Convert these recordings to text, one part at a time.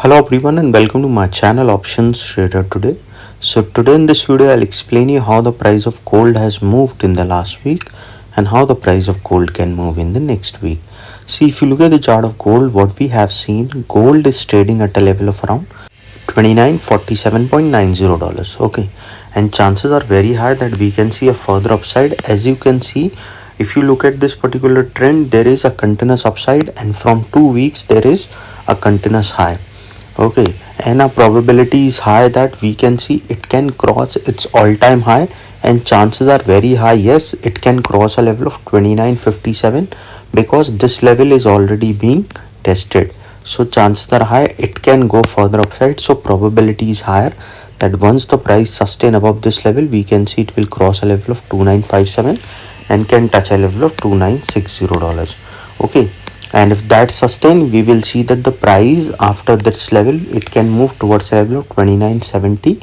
Hello everyone and welcome to my channel Options Trader Today. So today in this video I'll explain you how the price of gold has moved in the last week and how the price of gold can move in the next week. See, if you look at the chart of gold, what we have seen, gold is trading at a level of around $2947.90. Okay, and chances are very high that we can see a further upside. As you can see, if you look at this particular trend, there is a continuous upside, and from 2 weeks there is a continuous high. Okay, and a probability is high that we can see it can cross its all-time high, and chances are very high, yes, it can cross a level of 2957 because this level is already being tested. So chances are high it can go further upside. So probability is higher that once the price sustain above this level, we can see it will cross a level of 2957 and can touch a level of $2960. Okay, and if that sustain, we will see that the price after this level it can move towards a level of 2970.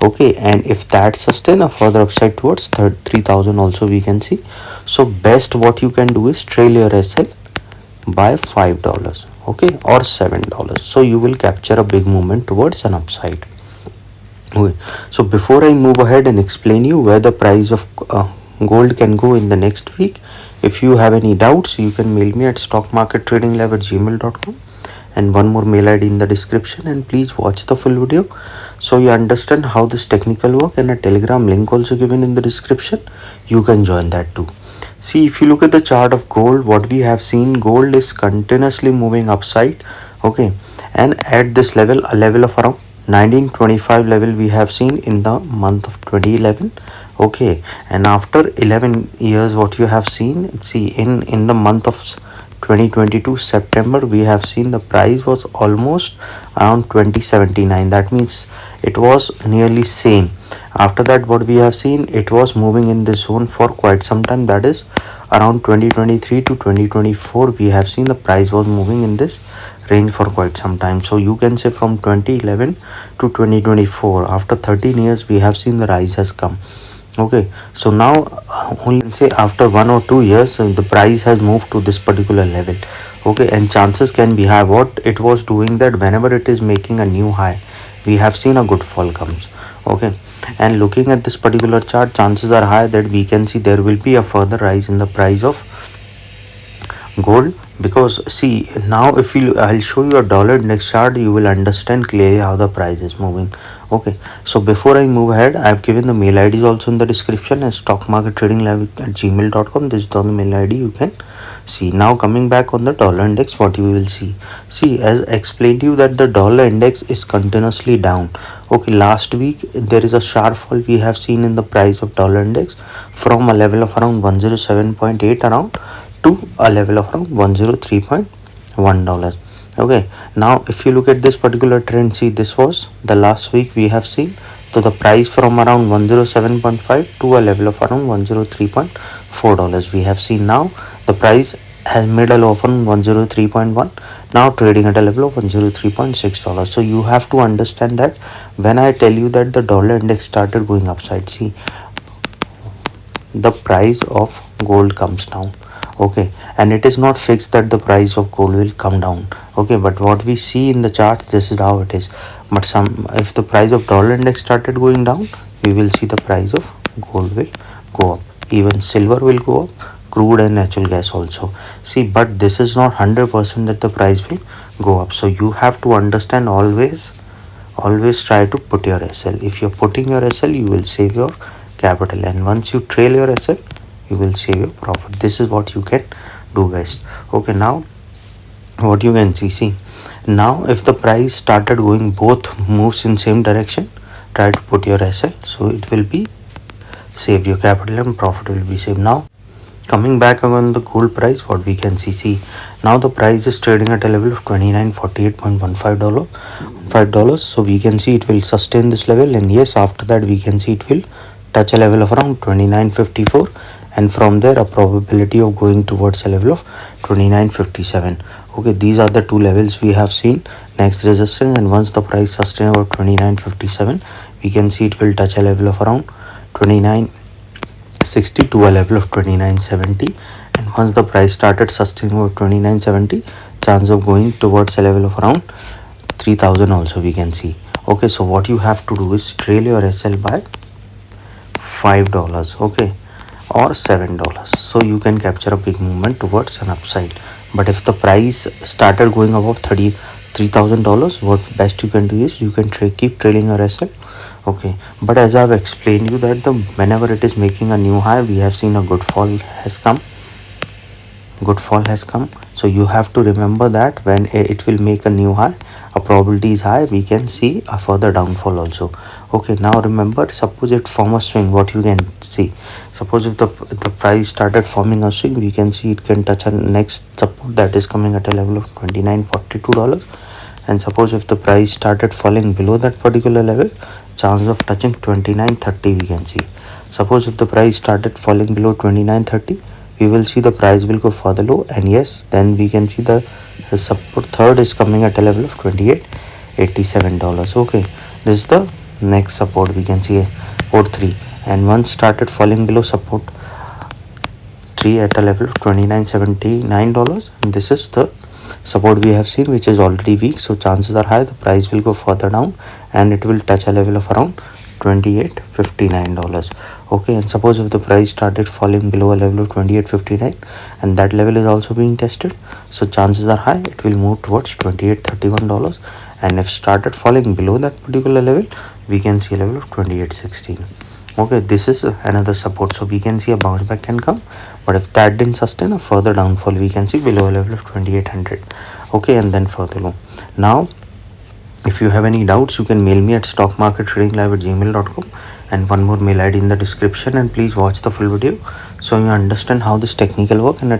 Okay, and if that sustain, a further upside towards 3000 also we can see. So best what you can do is trail your SL by $5, okay, or $7, so you will capture a big movement towards an upside. Okay, so before I move ahead and explain you where the price of gold can go in the next week, if you have any doubts, you can mail me at stockmarkettradinglab@gmail.com, and one more mail ID in the description. And please watch the full video so you understand how this technical work, and a telegram link also given in the description. You can join that too. See, if you look at the chart of gold, what we have seen, gold is continuously moving upside. Okay, and at this level, a level of around 1925 level we have seen in the month of 2011. Okay, and after 11 years what you have seen, see, in the month of 2022 September, we have seen the price was almost around 2079. That means it was nearly same. After that, what we have seen, it was moving in this zone for quite some time. That is around 2023 to 2024, we have seen the price was moving in this range for quite some time. So you can say from 2011 to 2024, after 13 years, we have seen the rise has come. Okay, so now only say after 1 or 2 years the price has moved to this particular level. Okay, and chances can be high what it was doing, that whenever it is making a new high, we have seen a good fall comes. Okay, and looking at this particular chart, chances are high that we can see there will be a further rise in the price of gold, because see, now if I'll show you a dollar index chart, you will understand clearly how the price is moving. Okay, so before I move ahead, I've given the mail IDs also in the description, and stockmarkettradinglab@gmail.com. This is the mail ID you can see. Now coming back on the dollar index, what you will see, as I explained to you that the dollar index is continuously down. Okay, last week there is a sharp fall we have seen in the price of dollar index from a level of around 107.8 around to a level of around $103.1. Okay, now if you look at this particular trend, see, this was the last week we have seen. So the price from around 107.5 to a level of around $103.4 we have seen. Now the price has made a low of 103.1, now trading at a level of $103.6. So you have to understand that when I tell you that the dollar index started going upside, see, the price of gold comes down. Okay, and it is not fixed that the price of gold will come down. Okay, but what we see in the charts, this is how it is. But if the price of dollar index started going down, we will see the price of gold will go up. Even silver will go up, crude and natural gas also. See, but this is not 100% that the price will go up. So you have to understand, always try to put your SL. If you're putting your SL, you will save your capital, and once you trail your SL, you will save your profit. This is what you can do best. Okay, now what you can see, now if the price started going both moves in same direction, try to put your SL, so it will be save your capital and profit will be saved. Now coming back on the gold price, what we can see, now the price is trading at a level of $2948.15. So we can see it will sustain this level, and yes, after that we can see it will touch a level of around 2954, and from there a probability of going towards a level of 2957. Okay, these are the two levels we have seen. Next resistance, and once the price sustain about 2957, we can see it will touch a level of around 2960 to a level of 2970, and once the price started sustaining about 2970, chance of going towards a level of around 3000 also we can see. Okay, so what you have to do is trail your SL by $5, okay, or $7, so you can capture a big movement towards an upside. But if the price started going above $33,000, what best you can do is you can keep trailing your SL. Okay, but as I've explained you that the whenever it is making a new high, we have seen a good fall has come. So you have to remember that when it will make a new high, a probability is high, we can see a further downfall also. Okay, now remember, suppose it form a swing, what you can see, suppose if the price started forming a swing, we can see it can touch a next support that is coming at a level of $29.42. And suppose if the price started falling below that particular level, chance of touching 29.30 we can see. Suppose if the price started falling below 29.30, we will see the price will go further low, and yes, then we can see the support third is coming at a level of $28.87. Okay, this is the next support, we can see support 3, and once started falling below support 3 at a level of $29.79, and this is the support we have seen, which is already weak, so chances are high the price will go further down and it will touch a level of around $28.59. Okay, and suppose if the price started falling below a level of $28.59 and that level is also being tested, so chances are high it will move towards $28.31. And if started falling below that particular level, we can see a level of $28.16. Okay, this is another support, so we can see a bounce back can come, but if that didn't sustain, a further downfall we can see below a level of 2800. Okay, and then further low. Now if you have any doubts, you can mail me at stockmarkettradinglive@gmail.com, and one more mail ID in the description, and please watch the full video so you understand how this technical work and